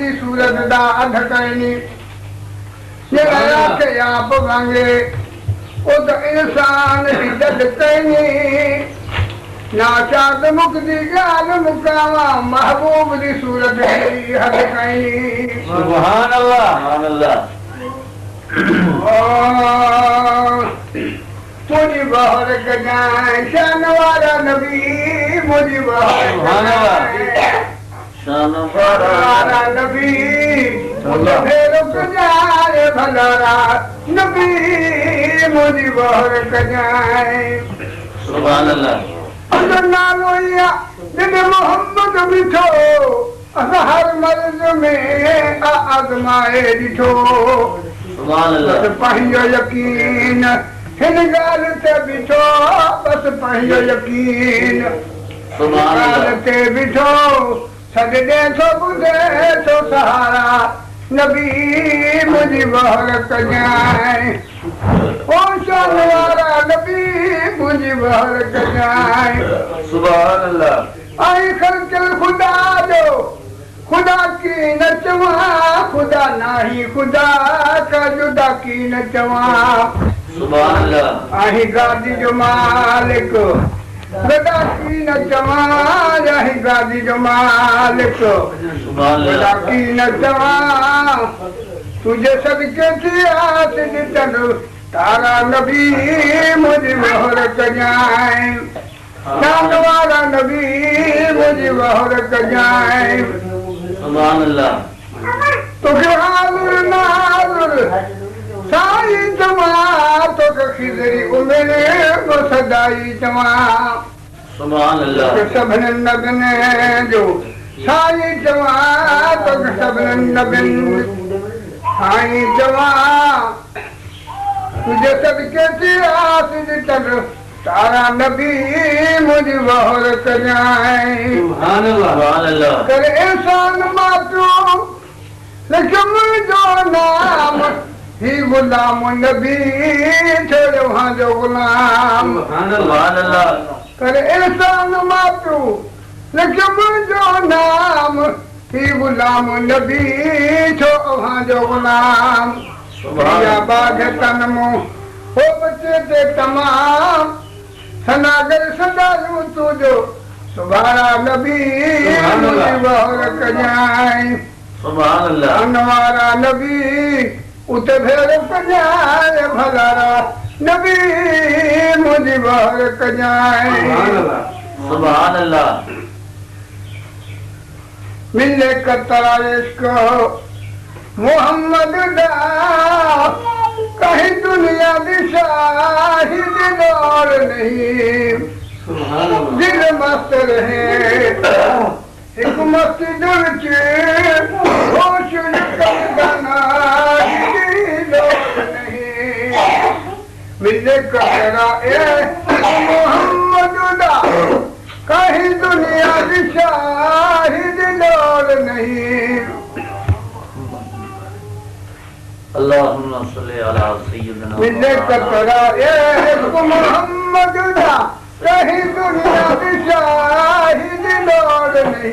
दी सूरत दा अध कहनी जेड़ा के आप वांगे ओ तो इंसान ही दद कहनी ना चाद मुक्ति गाल मुकावा महबूब दी सूरत दी हद कहनी सुभान अल्लाह मुझी बहर गजाए शान वाला नबी मुझी बहर शान वाला नबी मुझे फेर गजाए भलारा नबी मुझी बहर गजाए सुभान अल्लाह अंदर नालोया जिन्हें मोहम्मद मिठो हर मर्ज में आजमाए दिठो सुभान अल्लाह बस पंहिंजो यकीन हिन गाल ते बिठो बस पंहिंजो यकीन सुभान गाल अल्लाह ते बिठो सजदे थो ॿुधे थो सहारा नबी मुझी बहर कजाए ओ शान वारा नबी मुझी बहर कजाए सुभान अल्लाह आई खर्चल खुदा जो खुदा की न चवा खुदा नाही खुदा का जुदा की न चवा सुभान अल्लाह आही गादी जो मालिक गदा की न चवा आही गादी जो मालिक सुभान गदा अल्लाह की न चवा तुझे सदके थी आस जितन तारा नबी मुझे मोहर कजाए नाम वाला नबी मुझे मोहर कजाए सुभान अल्लाह तो हाजुर नाजुर साई जमा तो खिजरी उमेर को सदाई जमा सुभान अल्लाह सबन नबन जो साई जमा तो सबन नबन साई जमा तुझे सबके आस जितन तारा नबी मुझे बहर कजाए सुभान अल्लाह कर एहसान मातूम लेकिन जो नाम ही गुलाम नबी छोड़ो हाँ जो गुलाम सुभान अल्लाह कर एहसान मातूम लेकिन जो नाम ही गुलाम नबी छोड़ो हाँ जो गुलाम या बाग तनमो हो बच्चे ते तमाम सनागर सदालू तुझो सुभारा नबी मुझे बहर कजाए सुभान अल्लाह अनवारा नबी उते भेर कजाए भलारा नबी मुझे बहर कजाए सुभान अल्लाह मिले कतरा इश्क मोहम्मद दा कहीं दुनिया दी शाहिद दौर नहीं दिल मस्त रहे एक मस्जिद होश गाना नहीं मिले कतरा मोहम्मद दा कहीं दुनिया की शाहिद दौर नहीं अल्लाहुम्मा सल्ली अला सय्यिदिना मिले कतरा मोहम्मद दा कहीं दुनिया की शाहिद दौर नहीं।